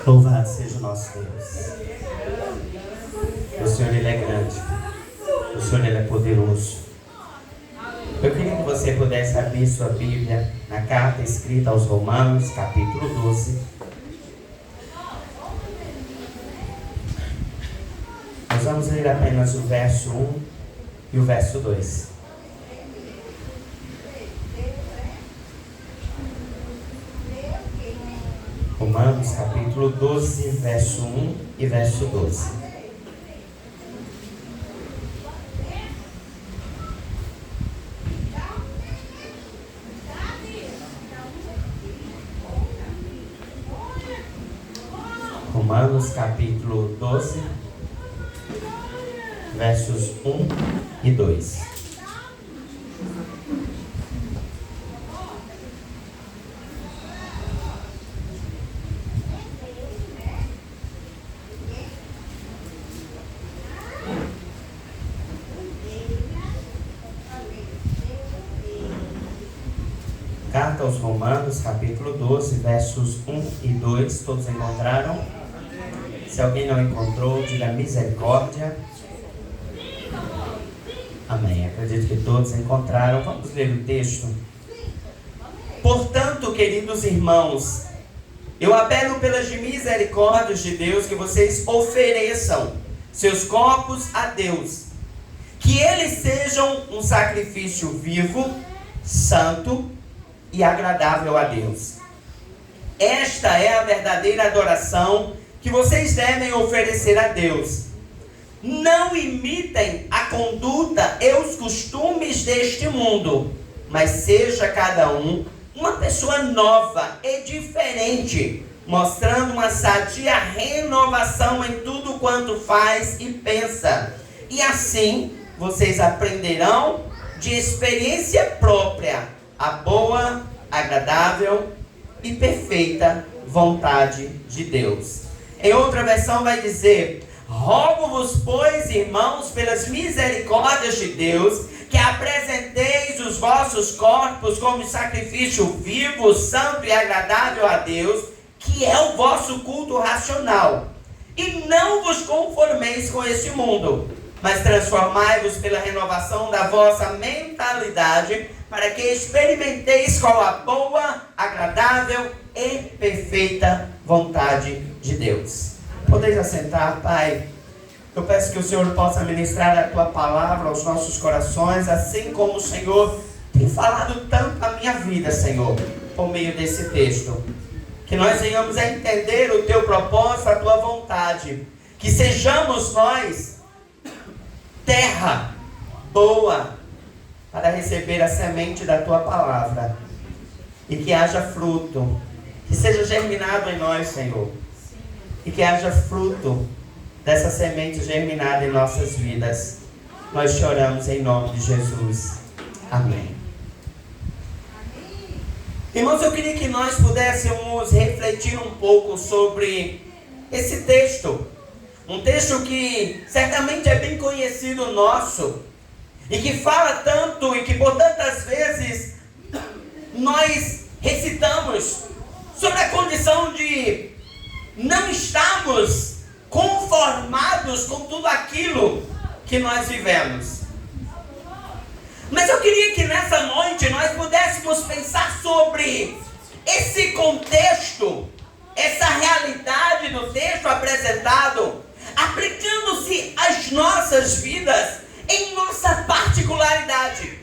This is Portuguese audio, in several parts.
Louvado seja o nosso Deus. O Senhor, Ele é grande. O Senhor, Ele é poderoso. Eu queria que você pudesse abrir sua Bíblia na carta escrita aos Romanos, capítulo 12. Nós vamos ler apenas o verso 1 e o verso 2. Romanos, capítulo 12, verso 1 e verso 12. Romanos, capítulo 12, versos 1 e 2. Carta aos Romanos, capítulo 12, versos 1 e 2. Todos encontraram? Se alguém não encontrou, diga misericórdia. Amém. Acredito que todos encontraram. Vamos ler o texto. Portanto, queridos irmãos, eu apelo pelas misericórdias de Deus que vocês ofereçam seus corpos a Deus, que eles sejam um sacrifício vivo, santo e agradável a Deus. Esta é a verdadeira adoração que vocês devem oferecer a Deus. Não imitem a conduta e os costumes deste mundo, mas seja cada um uma pessoa nova e diferente, mostrando uma sadia renovação em tudo quanto faz e pensa. E assim vocês aprenderão de experiência própria a boa, agradável e perfeita vontade de Deus. Em outra versão vai dizer: rogo-vos, pois, irmãos, pelas misericórdias de Deus, que apresenteis os vossos corpos como sacrifício vivo, santo e agradável a Deus, que é o vosso culto racional. E não vos conformeis com este mundo, mas transformai-vos pela renovação da vossa mentalidade, para que experimenteis qual a boa, agradável e perfeita vontade de Deus. Podeis assentar, Pai. Eu peço que o Senhor possa ministrar a Tua palavra aos nossos corações, assim como o Senhor tem falado tanto na minha vida, Senhor, por meio desse texto. Que nós venhamos a entender o Teu propósito, a Tua vontade. Que sejamos nós terra boa para receber a semente da Tua palavra. E que haja fruto, que seja germinado em nós, Senhor. E que haja fruto dessa semente germinada em nossas vidas. Nós choramos em nome de Jesus. Amém. Irmãos, eu queria que nós pudéssemos refletir um pouco sobre esse texto. Um texto que certamente é bem conhecido nosso. E que fala tanto e que por tantas vezes nós recitamos sobre a condição de não estarmos conformados com tudo aquilo que nós vivemos. Mas eu queria que nessa noite nós pudéssemos pensar sobre esse contexto, essa realidade do texto apresentado, aplicando-se às nossas vidas, em nossa particularidade.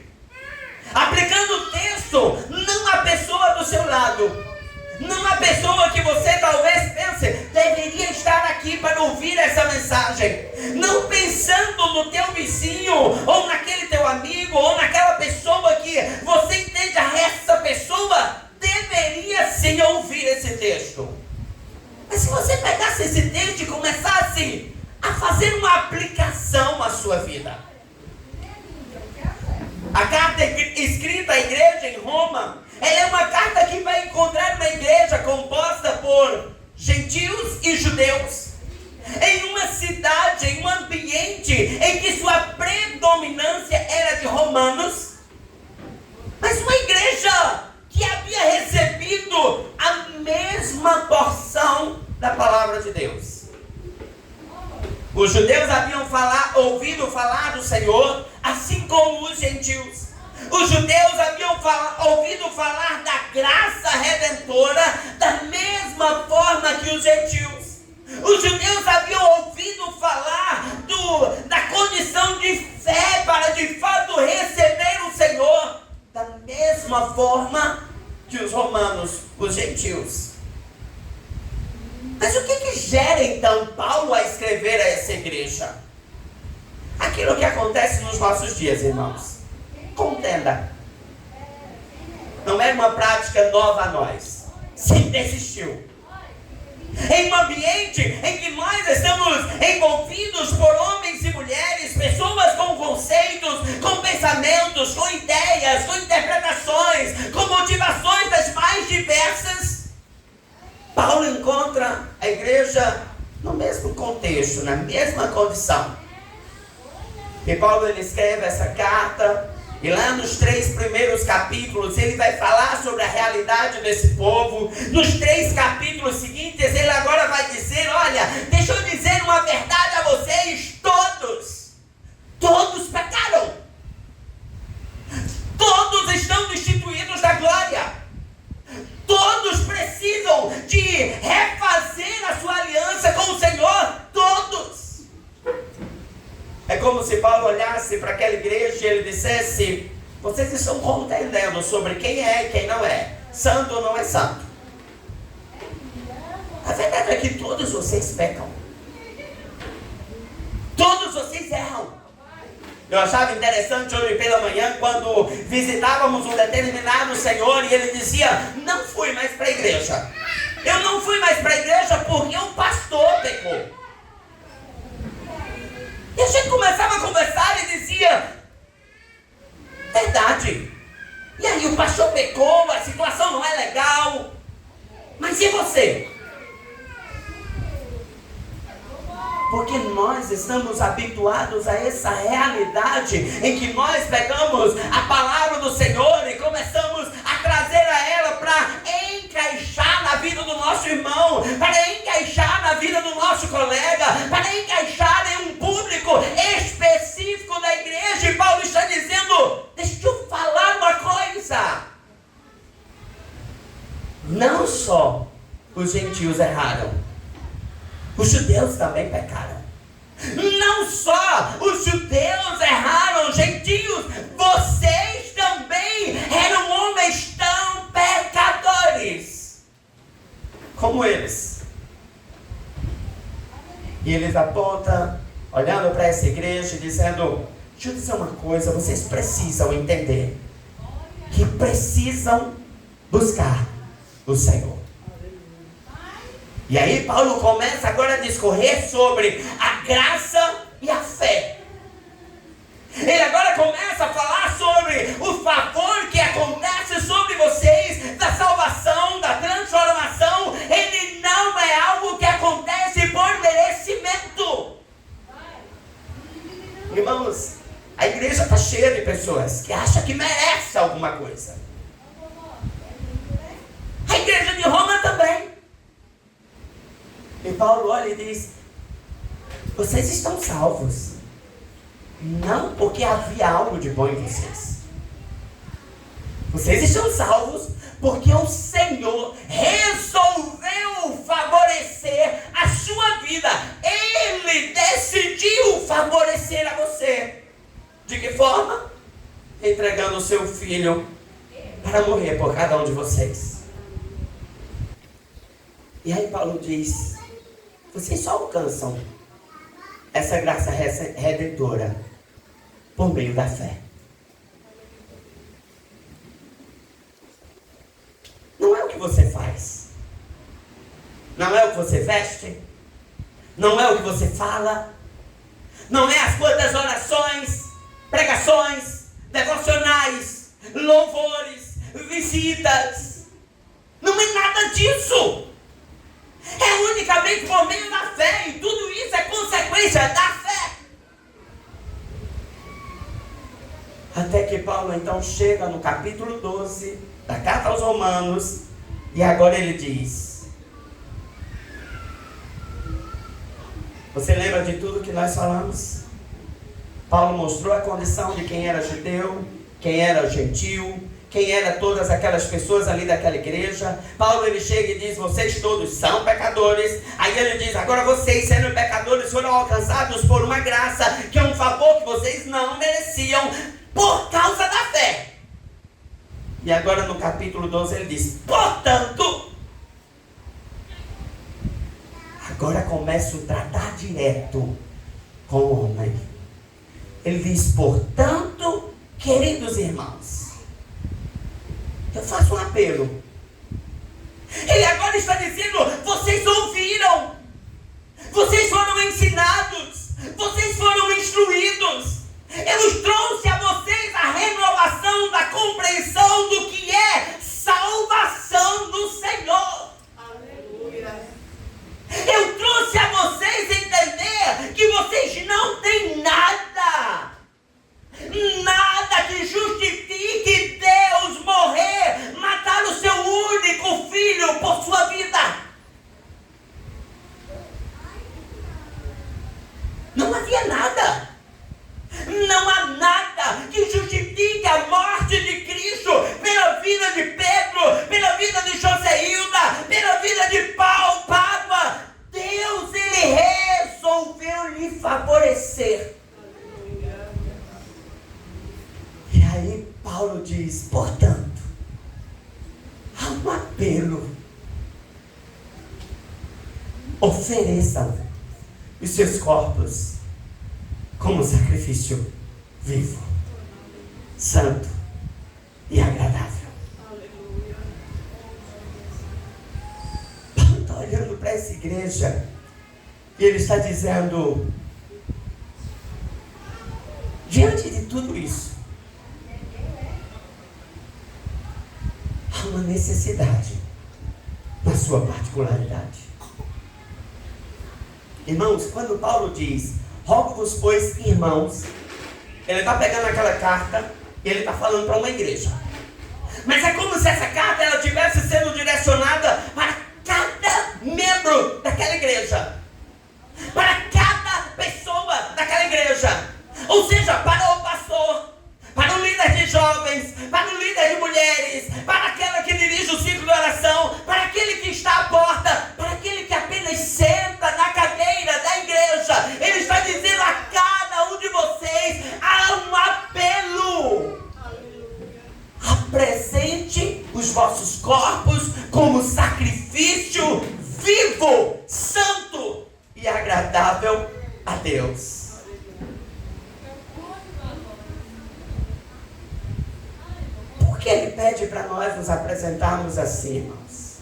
Aplicando o texto não à pessoa do seu lado, não à pessoa que você talvez pense deveria estar aqui para ouvir essa mensagem, não pensando no teu vizinho, ou naquele teu amigo, ou naquela pessoa que você entende, essa pessoa deveria sim ouvir esse texto. Mas se você pegasse esse texto e começasse a fazer uma aplicação à sua vida, a carta escrita à igreja em Roma, ela é uma carta que vai encontrar uma igreja composta por gentios e judeus, em uma cidade, em um ambiente em que sua predominância era de romanos, mas uma igreja que havia recebido a mesma porção da palavra Os judeus haviam ouvido falar do Senhor, assim como os gentios. Os judeus haviam ouvido falar da graça redentora da mesma forma que os gentios. Os judeus haviam ouvido falar da condição de fé para de fato receber o Senhor da mesma forma que os romanos, os gentios. Mas o que gera então Paulo a escrever a essa igreja? Aquilo que acontece nos nossos dias, irmãos. Contenda. Não é uma prática nova a nós. Sempre existiu. Em um ambiente em que nós estamos envolvidos por homens e mulheres, pessoas com conceitos, com pensamentos, com ideias, com interpretações, com motivações das mais diversas, Paulo encontra a igreja no mesmo contexto, na mesma condição. E Paulo ele escreve essa carta, e lá nos 3 primeiros capítulos ele vai falar sobre a realidade desse povo. Nos 3 capítulos seguintes ele agora vai dizer: olha, deixa eu dizer uma verdade a vocês, todos pecaram. Todos estão destituídos da glória. Todos precisam de refazer a sua aliança com o Senhor. Todos. É como se Paulo olhasse para aquela igreja e ele dissesse: vocês estão contendendo sobre quem é e quem não é, santo ou não é santo. A verdade é que todos vocês pecam. Todos vocês erram. Eu achava interessante hoje pela manhã, quando visitávamos um determinado senhor e ele dizia: não fui mais para a igreja. Eu não fui mais para a igreja porque o pastor pecou. E a gente começava a conversar e dizia: verdade. E aí o pastor pecou, a situação não é legal. Mas e você? Porque nós estamos habituados a essa realidade em que nós pegamos a palavra do Senhor e começamos a trazer a ela para encaixar na vida do nosso irmão, para encaixar na vida do nosso colega, para encaixar em um público específico da igreja. E Paulo está dizendo: deixa eu falar uma coisa. Não só os gentios erraram, os judeus também pecaram. Não só os judeus erraram, gentios, vocês também eram homens tão pecadores como eles. E eles apontam, olhando para essa igreja e dizendo: deixa eu dizer uma coisa, vocês precisam entender que precisam buscar o Senhor. E aí Paulo começa agora a discorrer sobre a graça e a fé. Ele agora começa a falar sobre o favor que acontece sobre vocês, da salvação, da transformação. Ele não é algo que acontece por merecimento. Irmãos, a igreja está cheia de pessoas que acham que merece alguma coisa. A igreja de Roma também. E Paulo olha e diz: vocês estão salvos, não porque havia algo de bom em vocês. Vocês estão salvos porque o Senhor resolveu favorecer a sua vida. Ele decidiu favorecer a você. De que forma? Entregando o seu filho para morrer por cada um de vocês. E aí Paulo diz: vocês só alcançam essa graça redentora por meio da fé. Não é o que você faz, não é o que você veste, não é o que você fala, não é as quantas orações, pregações, devocionais, louvores, visitas. Não é nada disso. É unicamente por meio da fé. E tudo isso é consequência da fé. Até que Paulo então chega no capítulo 12 da carta aos Romanos. E agora ele diz: Você lembra de tudo que nós falamos? Paulo mostrou a condição de quem era judeu, quem era gentil, quem eram todas aquelas pessoas ali daquela igreja. Paulo ele chega e diz: vocês todos são pecadores. Aí ele diz: agora vocês, sendo pecadores, foram alcançados por uma graça, que é um favor que vocês não mereciam, por causa da fé. E agora no capítulo 12 ele diz: portanto, agora começa o tratar direto com o homem. Ele diz: portanto, queridos irmãos, eu faço um apelo. Ele agora está dizendo: vocês ouviram, vocês foram ensinados, vocês foram instruídos. Eu trouxe a vocês a renovação da compreensão do que é salvação no Senhor. Aleluia. Eu trouxe a vocês entender que vocês não têm nada que justifique Deus morrer, matar o seu único filho por sua vida. Não havia nada. Não há nada que justifique a morte de Cristo pela vida de Pedro, pela vida de Joseilda, pela vida de Papa. Deus, ele resolveu lhe favorecer. E aí Paulo diz: portanto, há um apelo. Ofereçam os seus corpos como sacrifício vivo, santo e agradável. Paulo está olhando para essa igreja e ele está dizendo: diante de tudo isso, há uma necessidade na sua particularidade. Irmãos, quando Paulo diz: rogo-vos, pois, irmãos, ele está pegando aquela carta e ele está falando para uma igreja. Mas é como se essa carta ela estivesse sendo direcionada para cada membro daquela igreja, para cada pessoa daquela igreja. Ou seja, para o pastor, para o líder de jovens, para o líder de mulheres, para aquela que dirige o ciclo de oração, para aquele que está à porta, para aquele que apenas senta na cadeira da igreja. Ele está dizendo a cada um de vocês: há um apelo. Apresente os vossos corpos como sacrifício vivo, santo e agradável a Deus. Por que ele pede para nós nos apresentarmos assim, irmãos?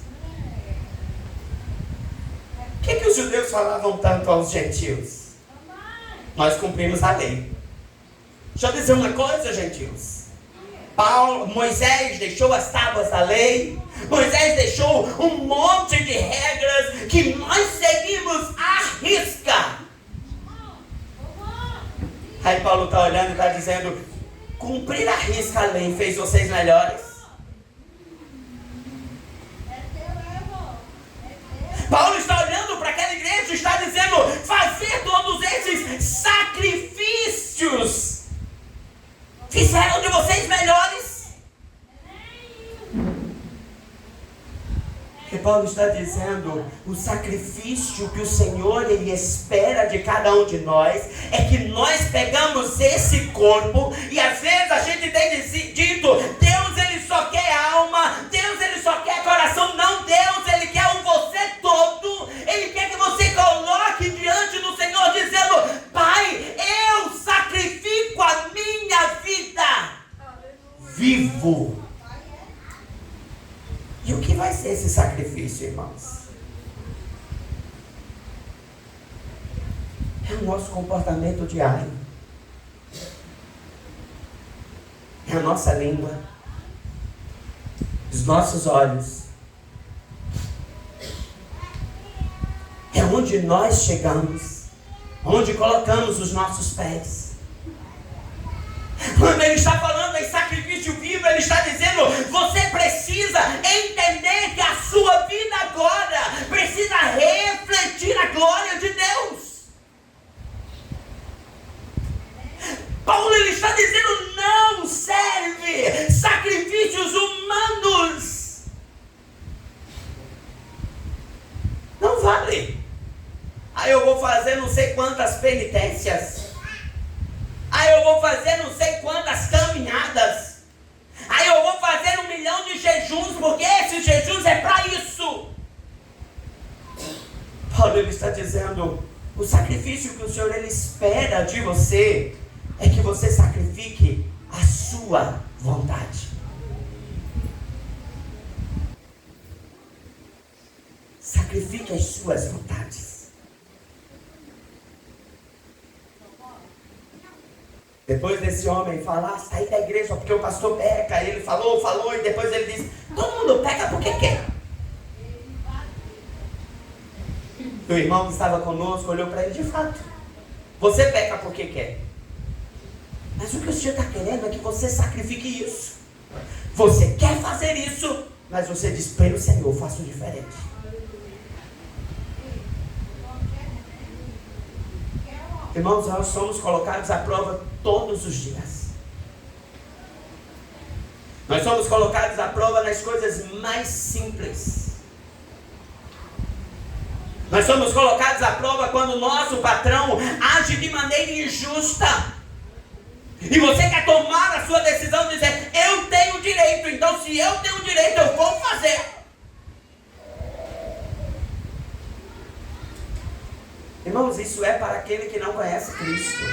O que os judeus falavam tanto aos gentios? Nós cumprimos a lei. Deixa eu dizer uma coisa, gentios. Moisés deixou as tábuas da lei. Moisés deixou um monte de regras que nós seguimos à risca. Aí Paulo está olhando e está dizendo: cumprir à risca a lei fez vocês melhores? Paulo está olhando para aquela igreja e está dizendo: fazer todos esses sacrifícios fizeram de vocês melhores? E Paulo está dizendo: o sacrifício que o Senhor ele espera de cada um de nós é que nós pegamos esse corpo, e às vezes a gente tem dito: Deus ele só quer alma, Deus ele só quer coração. Não, Deus ele quer o você todo. Ele quer que você coloque diante do Senhor dizendo: Pai, eu sacrifico a minha vida vivo. E o que vai ser esse sacrifício, irmãos? É o nosso comportamento diário. É a nossa língua. Os nossos olhos. É onde nós chegamos. Onde colocamos os nossos pés. Quando ele está falando em sacrifício vivo, ele está dizendo: você precisa entender que a sua vida agora precisa refletir a glória de Deus. valer. Aí eu vou fazer não sei quantas penitências. Aí eu vou fazer não sei quantas caminhadas. Aí eu vou fazer 1 milhão de jejuns, porque esses jejuns é para isso. Paulo, ele está dizendo, o sacrifício que o Senhor ele espera de você é que você sacrifique a sua vontade. Sacrifique as suas vontades. Depois desse homem falar, sair da igreja porque o pastor peca, ele falou, e depois ele disse, todo mundo peca porque quer. O irmão que estava conosco olhou para ele, de fato, você peca porque quer. Mas o que o Senhor está querendo é que você sacrifique isso. Você quer fazer isso, mas você diz, pelo Senhor, eu faço diferente. Irmãos, nós somos colocados à prova todos os dias. Nós somos colocados à prova nas coisas mais simples. Nós somos colocados à prova quando o nosso patrão age de maneira injusta. E você quer tomar a sua decisão de dizer, eu tenho direito, então se eu tenho direito, eu vou fazer. Irmãos, isso é para aquele que não conhece Cristo.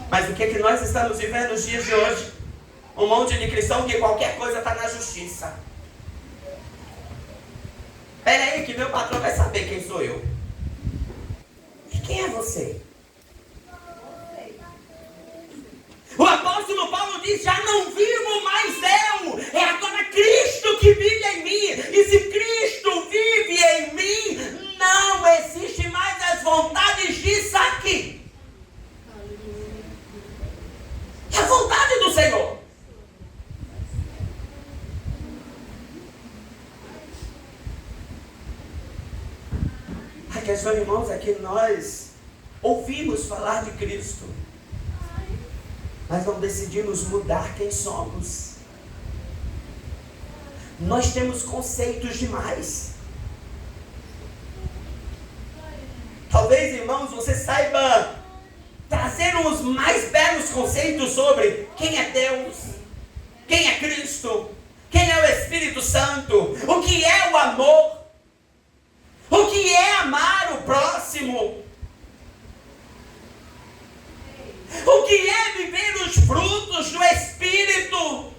Mas o que nós estamos vivendo nos dias de hoje? Um monte de cristão que qualquer coisa está na justiça. Espera aí que meu patrão vai saber quem sou eu. E quem é você? O apóstolo Paulo diz, já não vivo mais eu, é agora Cristo que vive em mim. E se Cristo vive em mim, não existe mais as vontades disso aqui. É a vontade do Senhor. A questão, irmãos, é que nós ouvimos falar de Cristo, mas não decidimos mudar quem somos. Nós temos conceitos demais. Talvez, irmãos, você saiba trazer os mais belos conceitos sobre quem é Deus, quem é Cristo, quem é o Espírito Santo, o que é o amor, o que é amar o próximo, o que é viver os frutos do Espírito.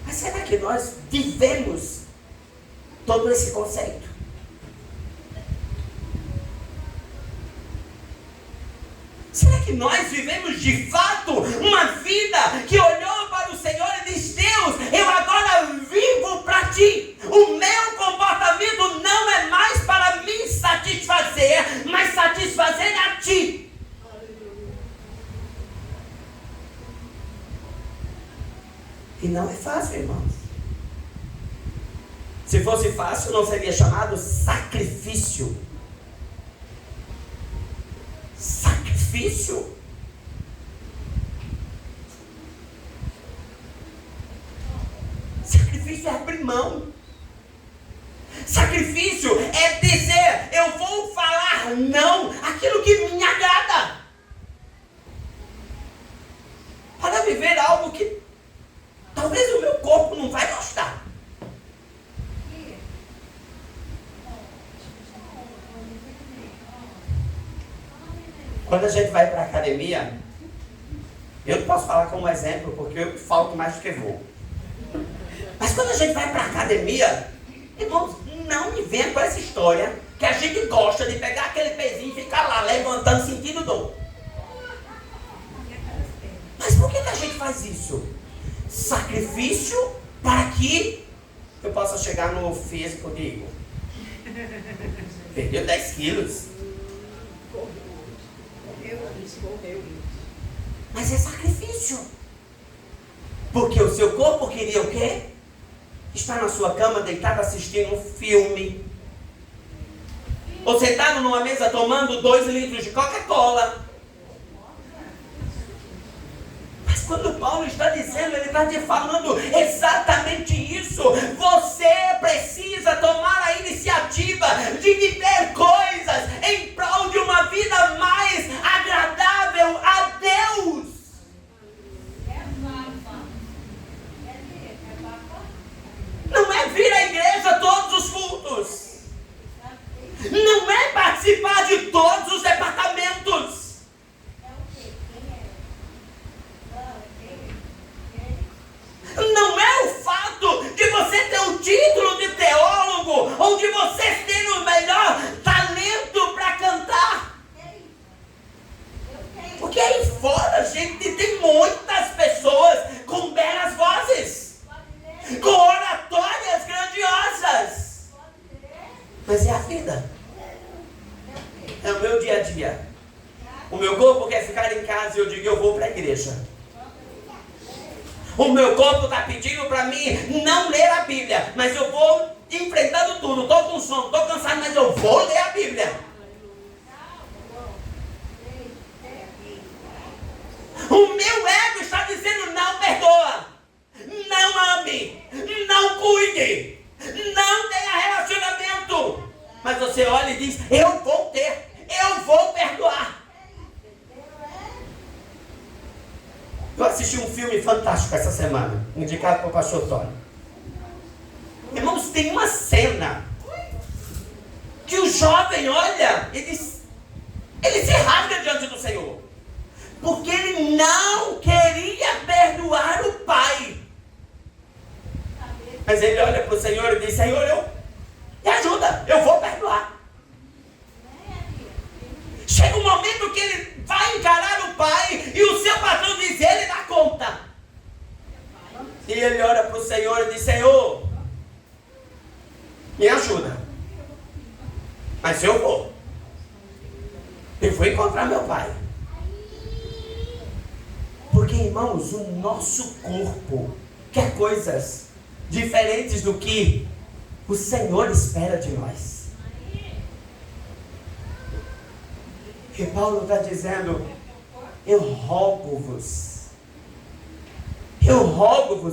Mas será que nós vivemos todo esse conceito? Será que nós vivemos de fato uma vida que olhou para o Senhor e disse, Deus, eu agora vivo para Ti. O meu comportamento não é mais para me satisfazer, mas satisfazer a Ti. E não é fácil, irmãos. Se fosse fácil, não seria chamado sacrifício. Sacrifício. Sacrifício é abrir mão. Sacrifício é dizer, eu vou falar não àquilo que me agrada, para viver algo que talvez o meu corpo não vai gostar. Quando a gente vai para a academia, eu não posso falar como exemplo, porque eu falto mais do que vou. Mas quando a gente vai para a academia, irmãos, não me venha com essa história que a gente gosta de pegar aquele pezinho e ficar lá levantando, sentindo dor. Mas por que a gente faz isso? Sacrifício para que eu possa chegar no físico de Igor. Perdeu 10 quilos. Mas é sacrifício. Porque o seu corpo queria o quê? Estar na sua cama, deitado, assistindo um filme. Ou sentado numa mesa tomando 2 litros de Coca-Cola. Mas quando Paulo está dizendo, ele está te falando exatamente isso. Você precisa tomar a iniciativa de viver coisas em prol de uma vida mais agradável a Deus. Não é vir à igreja todos os cultos. Não é participar de todos os departamentos. Não é o fato de você ter o título de teólogo ou de você ter o melhor talento para cantar. Porque aí fora, gente, tem muitas pessoas com belas vozes, com oratórias grandiosas. Mas é a vida. É o meu dia a dia. O meu corpo quer ficar em casa e eu digo, eu vou para a igreja. O meu corpo está pedindo para mim não ler a Bíblia, mas eu vou enfrentando tudo. Estou com sono, estou cansado, mas eu vou ler a Bíblia. O meu ego está dizendo, não perdoa, não ame, não cuide, não tenha relacionamento. Mas você olha e diz, eu vou ter, eu vou perdoar. Eu assisti um filme fantástico essa semana, indicado para o pastor Tony. Irmãos, tem uma cena que o jovem olha, ele se rasga diante do Senhor, porque ele não queria perdoar o pai. Mas ele olha para o Senhor e diz, Senhor, me ajuda, eu vou perdoar. Chega um momento que ele vai encarar o pai e o seu patrão diz, ele dá conta. E ele olha para o Senhor e diz, Senhor, me ajuda. Mas eu vou encontrar meu pai. Porque, irmãos, o nosso corpo quer coisas diferentes do que o Senhor espera de nós. E Paulo está dizendo, eu rogo-vos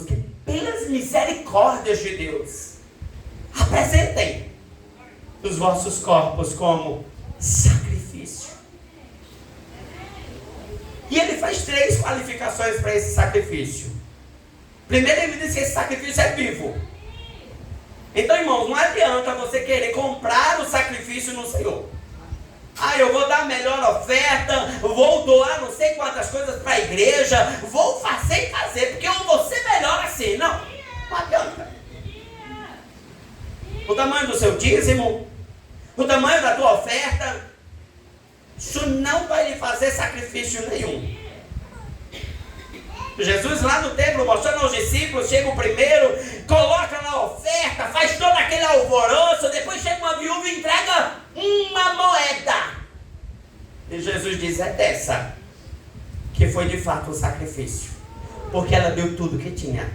que pelas misericórdias de Deus, apresentem os vossos corpos como sacrifício. E ele faz 3 qualificações para esse sacrifício. Primeiro ele diz que esse sacrifício é vivo. Então, irmãos, não adianta você querer comprar o sacrifício no Senhor. Eu vou dar a melhor oferta, vou doar não sei quantas coisas para a igreja, vou fazer e fazer, porque eu vou ser melhor assim. Não adianta. O tamanho do seu dízimo, o tamanho da tua oferta, isso não vai lhe fazer sacrifício nenhum. Jesus lá no templo, mostrando aos discípulos, chega o primeiro, coloca lá a oferta, faz todo aquele alvoroço, depois chega uma viúva e entrega uma moeda. E Jesus diz, é dessa que foi de fato o sacrifício, porque ela deu tudo que tinha.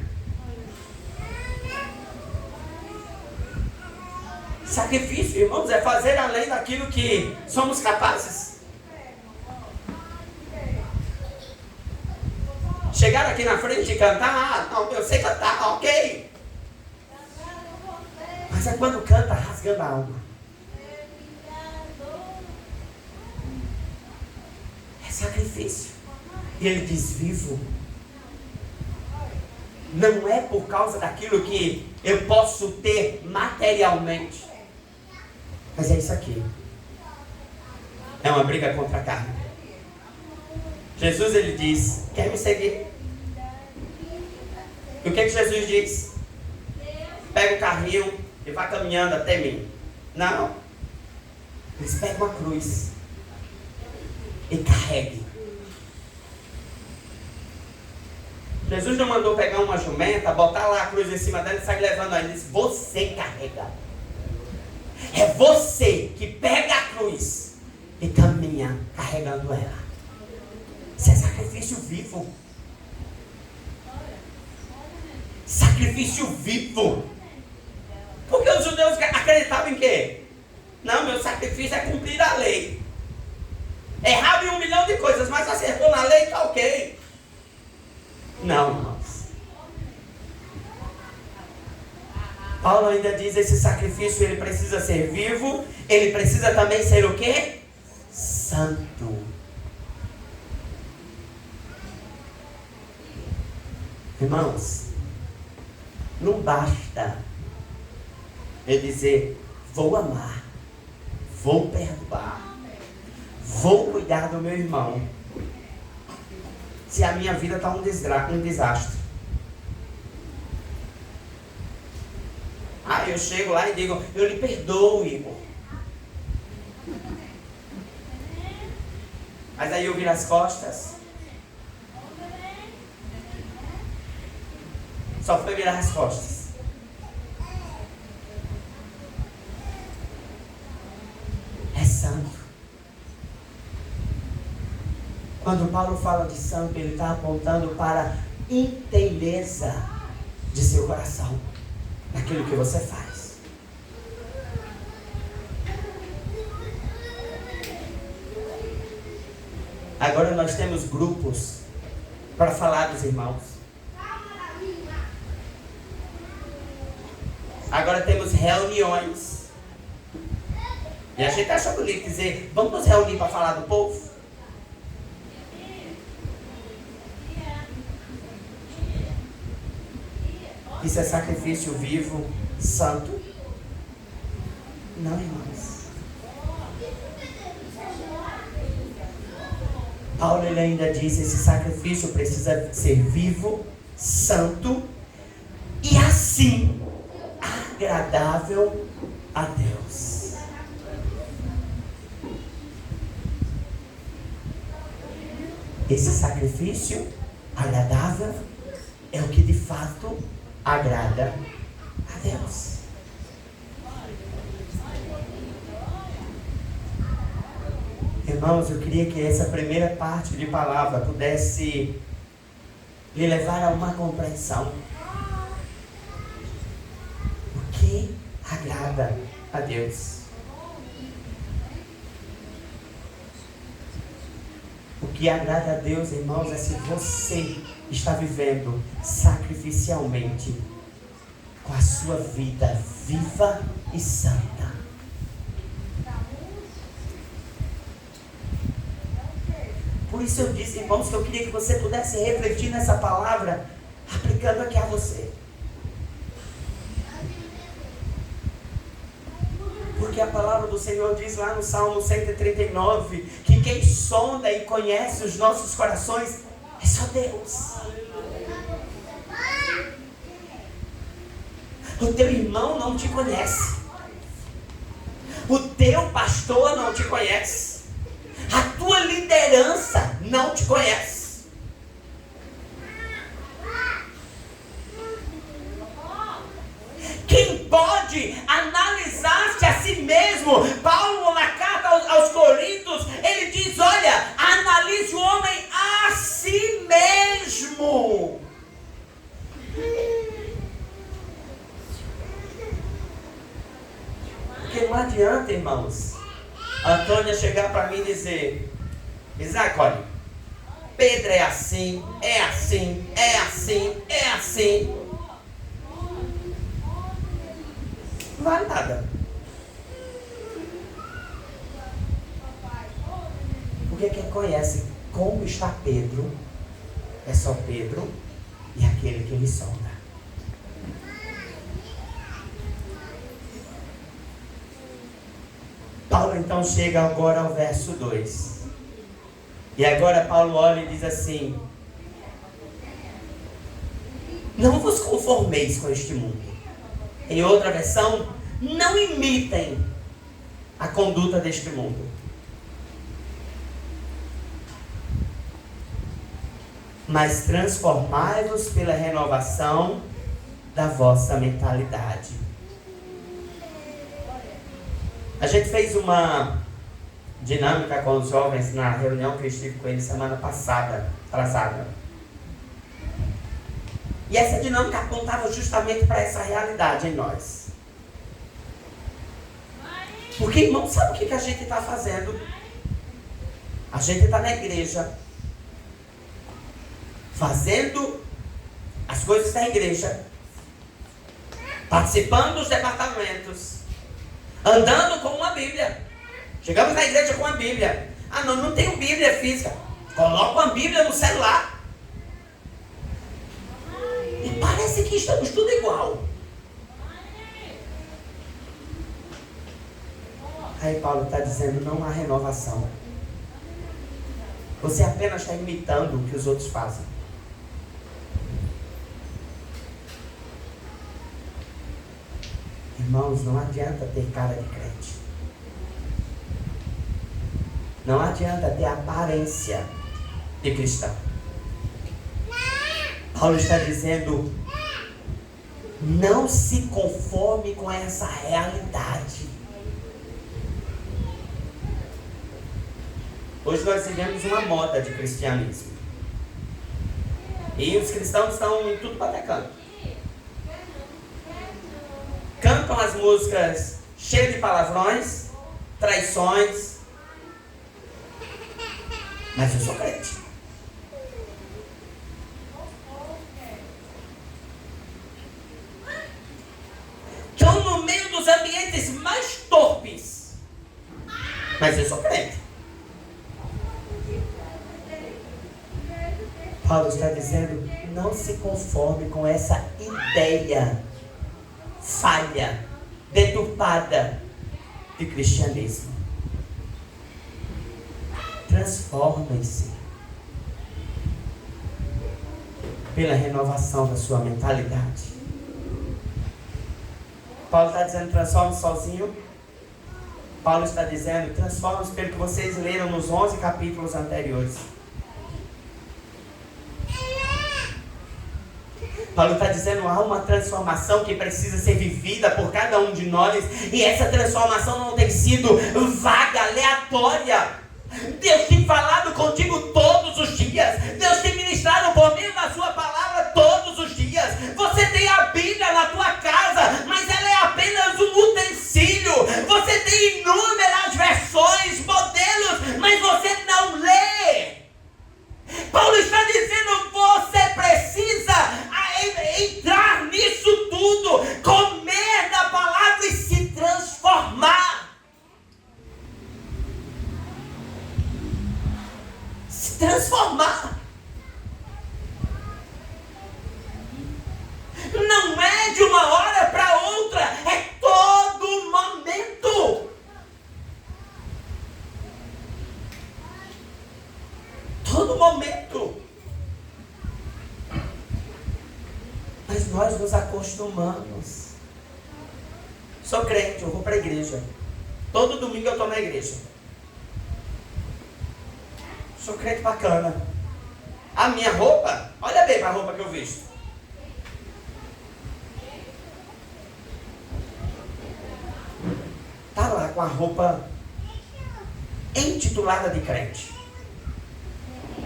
Sacrifício, irmãos, é fazer além daquilo que somos capazes. Chegar aqui na frente e cantar, não, eu sei cantar, ok. Mas é quando canta rasgando a alma. É sacrifício. E ele diz, vivo. Não é por causa daquilo que eu posso ter materialmente. Mas é isso aqui. É uma briga contra a carne. Jesus, ele diz, quer me seguir? E o que Jesus diz? Pega o carrinho e vai caminhando até mim. Não. Mas pega uma cruz e carregue. Jesus não mandou pegar uma jumenta, botar lá a cruz em cima dela e sair levando aí. Ele disse, você carrega. É você que pega a cruz e caminha carregando ela. Isso é sacrifício vivo. Sacrifício vivo. Porque os judeus acreditavam em quê? Não, meu sacrifício é cumprir a lei. Errava em 1 milhão de coisas, mas acertou na lei, tá ok. Paulo ainda diz, esse sacrifício ele precisa ser vivo, ele precisa também ser o quê? Santo. Irmãos, não basta eu dizer, vou amar, vou perdoar, vou cuidar do meu irmão, se a minha vida está um desastre. Eu chego lá e digo, eu lhe perdoo, Igor. Mas aí eu viro as costas. Só foi virar as costas. É santo. Quando Paulo fala de santo, ele está apontando para a inteireza de seu coração. Naquilo que você faz. Agora nós temos grupos para falar dos irmãos. Agora temos reuniões. E a gente acha bonito dizer, vamos nos reunir para falar do povo? Isso é sacrifício vivo, santo? Não, irmãos. Paulo ele ainda diz, esse sacrifício precisa ser vivo, santo e assim agradável a Deus. Esse sacrifício agradável é o que de fato agrada a Deus. Irmãos, eu queria que essa primeira parte de palavra pudesse lhe levar a uma compreensão. O que agrada a Deus? O que agrada a Deus, irmãos, é se você está vivendo sacrificialmente com a sua vida viva e santa. Por isso eu disse, irmãos, que eu queria que você pudesse refletir nessa palavra, aplicando aqui a você. Porque a palavra do Senhor diz lá no Salmo 139, que quem sonda e conhece os nossos corações é só Deus. O teu irmão não te conhece. O teu pastor não te conhece. A tua liderança não te conhece. Quem pode analisar-se a si mesmo? Paulo, na carta aos Coríntios, ele diz, olha, analise o homem a si mesmo. Porque não adianta, irmãos, a Antônia chegar para mim e dizer, Isaac, olha, Pedro é assim, é assim, é assim, é assim. Não vale nada. Porque quem conhece como está Pedro, é só Pedro e aquele que lhe sonda. Paulo então chega agora ao verso 2. E agora Paulo olha e diz assim, não vos conformeis com este mundo. Em outra versão, não imitem a conduta deste mundo. Mas transformai-vos pela renovação da vossa mentalidade. A gente fez uma dinâmica com os jovens na reunião que eu estive com eles semana passada, atrasada. E essa dinâmica apontava justamente para essa realidade em nós. Porque, irmão, sabe o que a gente está fazendo? A gente está na igreja, fazendo as coisas da igreja, participando dos departamentos, andando com uma Bíblia. Chegamos na igreja com a Bíblia. Ah, não tenho Bíblia física. Coloca uma Bíblia no celular. E parece que estamos tudo igual. Aí Paulo está dizendo, não há renovação. Você apenas está imitando o que os outros fazem. Irmãos, não adianta ter cara de crente. Não adianta ter aparência de cristão. Paulo está dizendo, não se conforme com essa realidade. Hoje nós vivemos uma moda de cristianismo. E os cristãos estão em tudo quanto é canto. Cantam as músicas cheias de palavrões, traições. Mas eu sou crente. Estão no meio dos ambientes mais torpes. Mas eu sou crente. Paulo está dizendo, não se conforme com essa ideia falha, deturpada de cristianismo. Transformem-se pela renovação da sua mentalidade. Paulo está dizendo, transforme-se sozinho. Paulo está dizendo, transforme-se pelo que vocês leram nos 11 capítulos anteriores. Paulo está dizendo, há uma transformação que precisa ser vivida por cada um de nós. E essa transformação não tem sido vaga, aleatória. Deus tem falado contigo todos os dias. Deus tem ministrado por meio da sua palavra todos os dias. Você tem a Bíblia na tua casa, mas ela é apenas um utensílio. Você tem inúmeras versões, modelos, mas você não lê. Paulo está dizendo, você precisa entrar nisso tudo, comer da palavra e se transformar. Se transformar. Não é de uma hora para outra, é todo momento. Todo momento. Mas nós nos acostumamos. Sou crente, eu vou para a igreja. Todo domingo eu estou na igreja. Sou crente bacana. A minha roupa, olha bem para a roupa que eu visto. Está lá com a roupa intitulada de crente.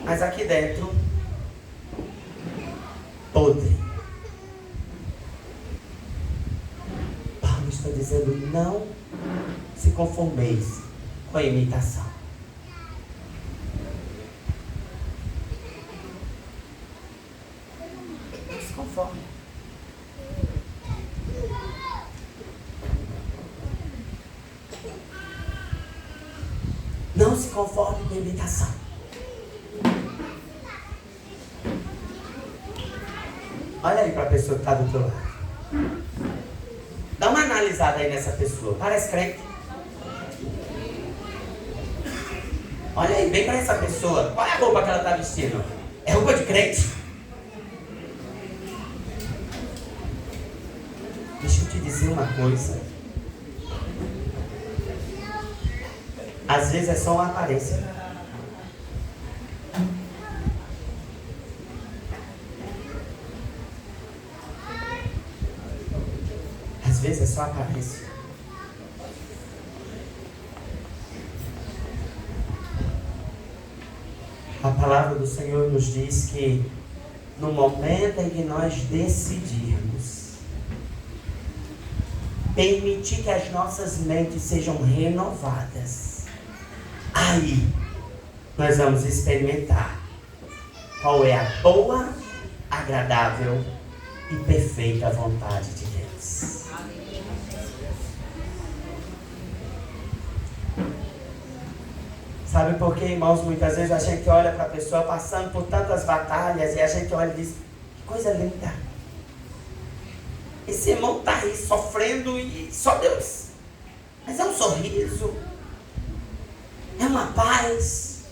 Mas aqui dentro, podre. Paulo está dizendo, não se conformeis com a imitação. Não se conforme. Não se conforme com a imitação. Olha aí para a pessoa que está do teu lado. Dá uma analisada aí nessa pessoa. Parece crente? Olha aí bem para essa pessoa. Qual é a roupa que ela está vestindo? É roupa de crente? Deixa eu te dizer uma coisa. Às vezes é só uma aparência. Às vezes é só aparência. A palavra do Senhor nos diz que no momento em que nós decidirmos permitir que as nossas mentes sejam renovadas, aí nós vamos experimentar qual é a boa, agradável e perfeita vontade de Deus. Sabe por quê, irmãos? Muitas vezes a gente olha para a pessoa passando por tantas batalhas e a gente olha e diz: que coisa linda. Esse irmão está aí sofrendo e só Deus. Mas é um sorriso, é uma paz.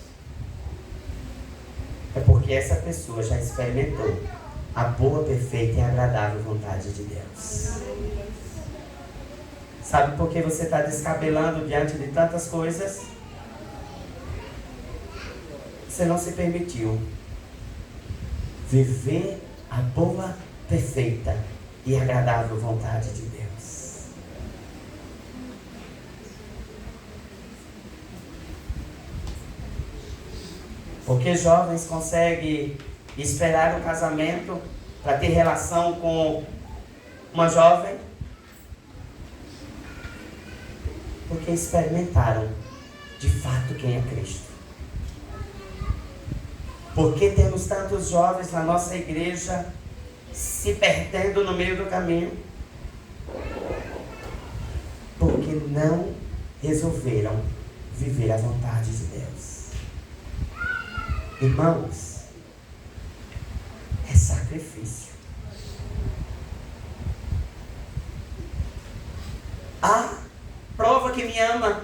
É porque essa pessoa já experimentou a boa, perfeita e agradável vontade de Deus. Sabe por que você está descabelando diante de tantas coisas? Você não se permitiu viver a boa, perfeita e agradável vontade de Deus. Porque jovens conseguem esperar o casamento para ter relação com uma jovem? Porque experimentaram de fato quem é Cristo. Porque temos tantos jovens na nossa igreja se perdendo no meio do caminho? Porque não resolveram viver a vontade de Deus. Irmãos, é sacrifício. Prova que me ama.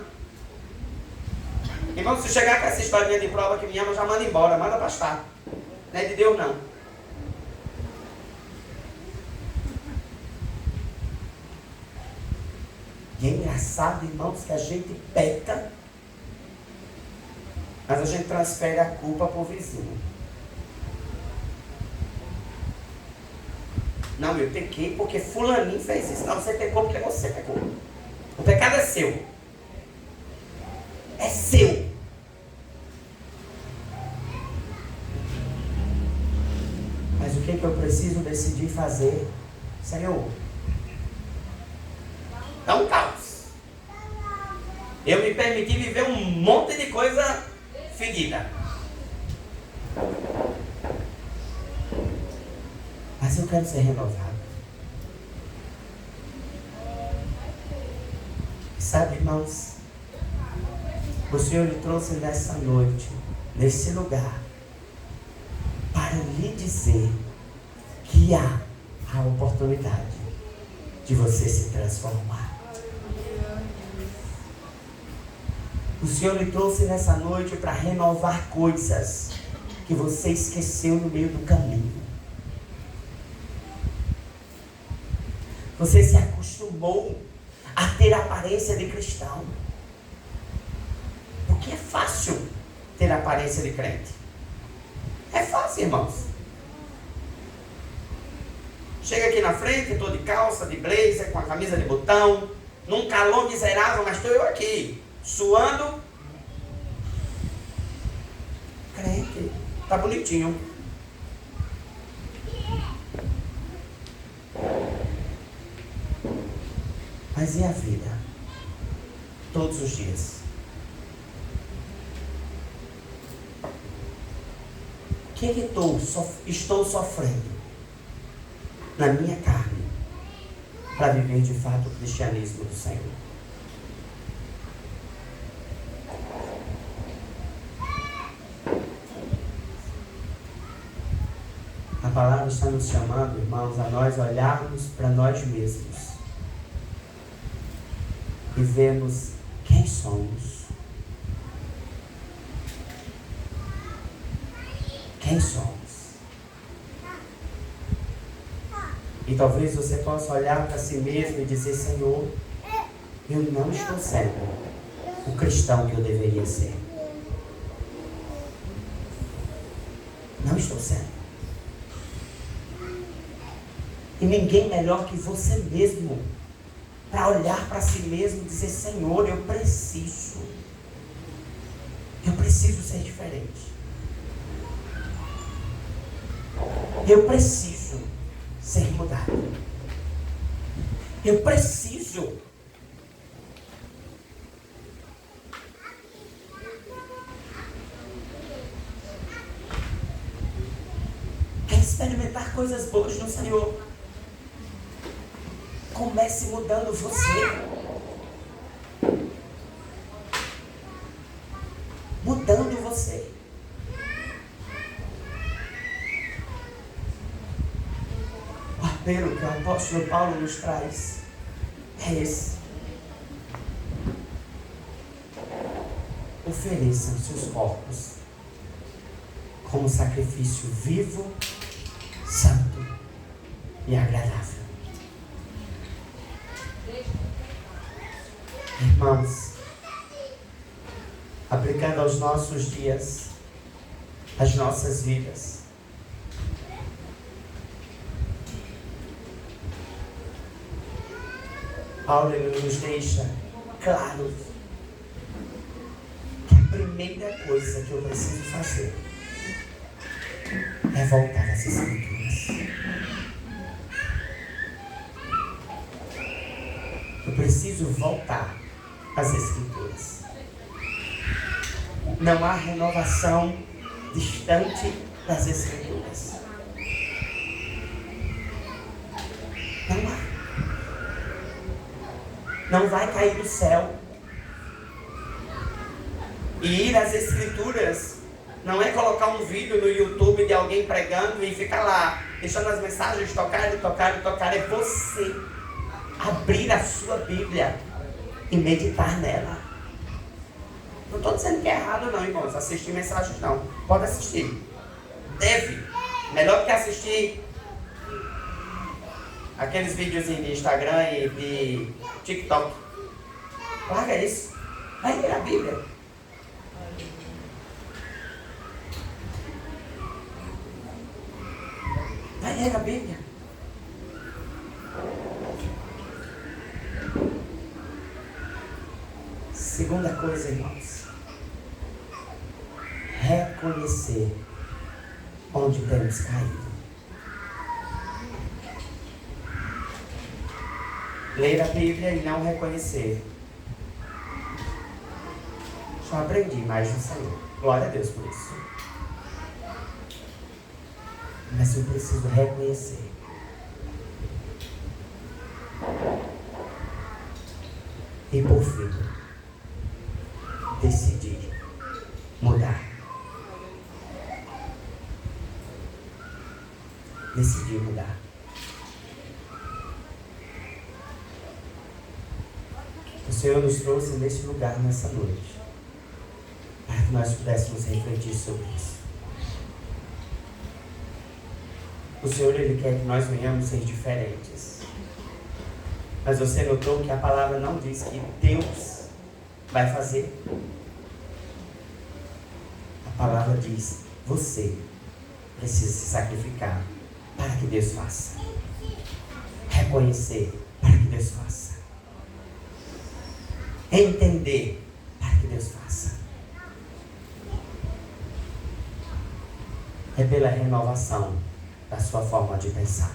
Irmão, se chegar com essa historinha de prova que me ama, já manda embora, manda pastar. Não é de Deus, não. E é engraçado, irmãos, que a gente peca, mas a gente transfere a culpa para o vizinho. Não, eu pequei porque fulaninho fez isso. Não, você pecou porque você pecou. O pecado é seu. É seu. Mas o que eu preciso decidir fazer? Senhor, é um caos. Eu me permiti viver um monte de coisa ferida. Mas eu quero ser renovado. Sabe, irmãos, o Senhor lhe trouxe nessa noite, nesse lugar, para lhe dizer que há a oportunidade de você se transformar. O Senhor lhe trouxe nessa noite para renovar coisas que você esqueceu no meio do caminho. Você se acostumou a ter a aparência de cristão. Porque é fácil ter a aparência de crente. É fácil, irmãos. Chega aqui na frente, estou de calça, de blazer, com a camisa de botão, num calor miserável, mas estou eu aqui, suando. Crente, tá bonitinho. Mas e a vida? Todos os dias. O que estou sofrendo na minha carne para viver de fato o cristianismo do Senhor? A palavra está nos chamando, irmãos, a nós olharmos para nós mesmos e vermos quem somos. Quem somos? E talvez você possa olhar para si mesmo e dizer: Senhor, eu não estou sendo o cristão que eu deveria ser. Não estou sendo. E ninguém melhor que você mesmo para olhar para si mesmo e dizer: Senhor, eu preciso ser diferente. Eu preciso ser mudado. Eu preciso. Quer experimentar coisas boas no Senhor? Comece mudando você. Mudando você. O apelo que o apóstolo Paulo nos traz é esse. Ofereçam seus corpos como sacrifício vivo, santo e agradável. Irmãos, aplicando aos nossos dias, às nossas vidas, Paulo ele nos deixa claro que a primeira coisa que eu preciso fazer é voltar às Escrituras. Eu preciso voltar às Escrituras. Não há renovação distante das Escrituras. Não há. Não vai cair do céu. E ir às Escrituras não é colocar um vídeo no YouTube de alguém pregando e ficar lá, deixando as mensagens tocar. É você abrir a sua Bíblia e meditar nela. Não estou dizendo que é errado não, irmãos, assistir mensagens não. Pode assistir. Deve. Melhor do que assistir aqueles videozinhos de Instagram e de TikTok. Larga isso. Vai ler a Bíblia. Vai ler a Bíblia. Segunda coisa, irmãos. Reconhecer onde temos caído. Ler a Bíblia e não reconhecer. Só aprendi mais no Senhor. Glória a Deus por isso. Mas eu preciso reconhecer. E por fim, decidir mudar. Decidir mudar. O Senhor nos trouxe neste lugar nessa noite, para que nós pudéssemos refletir sobre isso. O Senhor, Ele quer que nós venhamos ser diferentes. Mas você notou que a palavra não diz que Deus vai fazer. A palavra diz, você precisa se sacrificar para que Deus faça. Reconhecer para que Deus faça. Entender para que Deus faça. É pela renovação da sua forma de pensar.